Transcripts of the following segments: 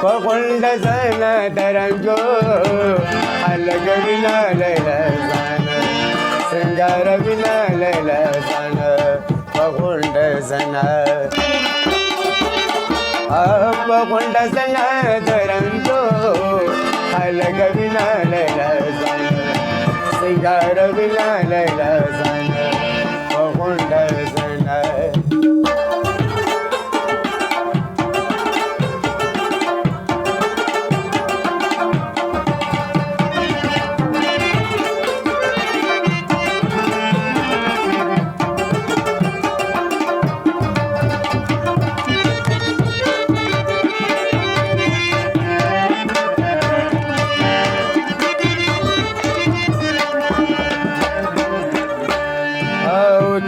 وقلت زنا درنجو حلق بنا ليلة زنا سنجار بنا ليلة زنا وقلت زنا وقلت زنا درنجو حلق بنا ليلة زنا سنجار بنا ليلة زنا وقلت زنا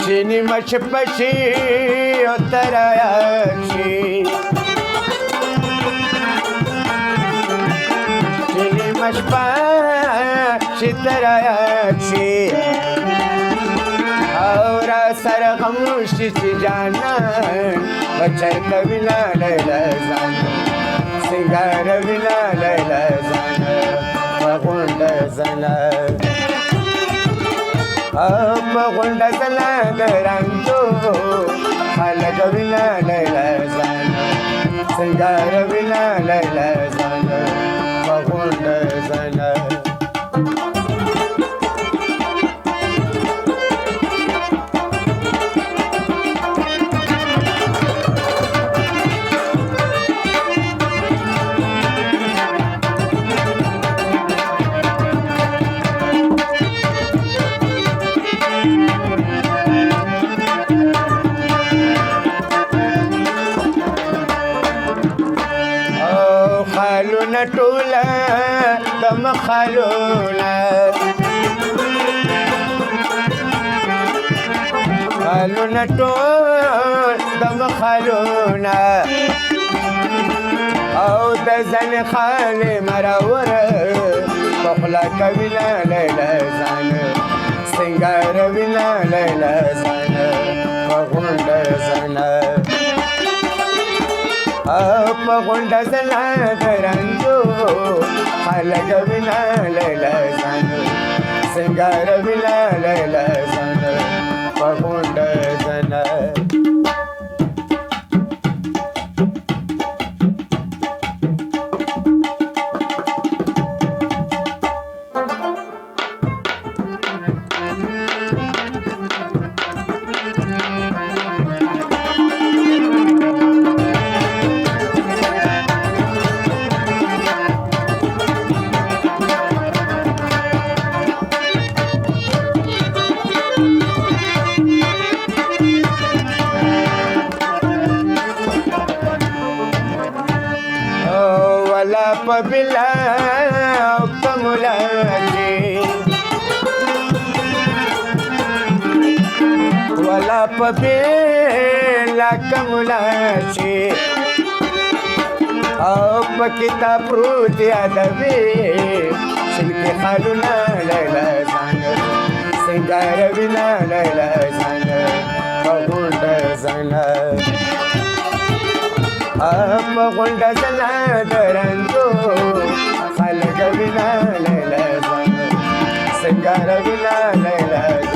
चीनी मच पशी उतरायाची चीनी मच पशी तरायाची और सर खामोशी जाना बचर बिना लैला जाना सिंगार बिना लैला जाना वकुंड जना وقلت زنا درنجو حلق بنا ليلة زنا سنجار بنا ليلة زنا وقلت زنا خالونا تولا دم خالونا خالونا تولا دم خالونا او دزن خالي مراور بخلاك بنا ليلة زان سنگار بنا ليلة زان وغند زنا وقلت زنا درنجو حلق بنا ليلة زنا سنجار بنا ليلة زنا وقلت زنا ولا بلا كملاتي ولا بلا كملاتي او بكتاب روتي ادبي شلك خالنا ليلة زانا سنجار بنا ليلة زانا وقلت زانا وقلت زنا درنجو خلق بنا ليلة زانا سنجار بنا ليلة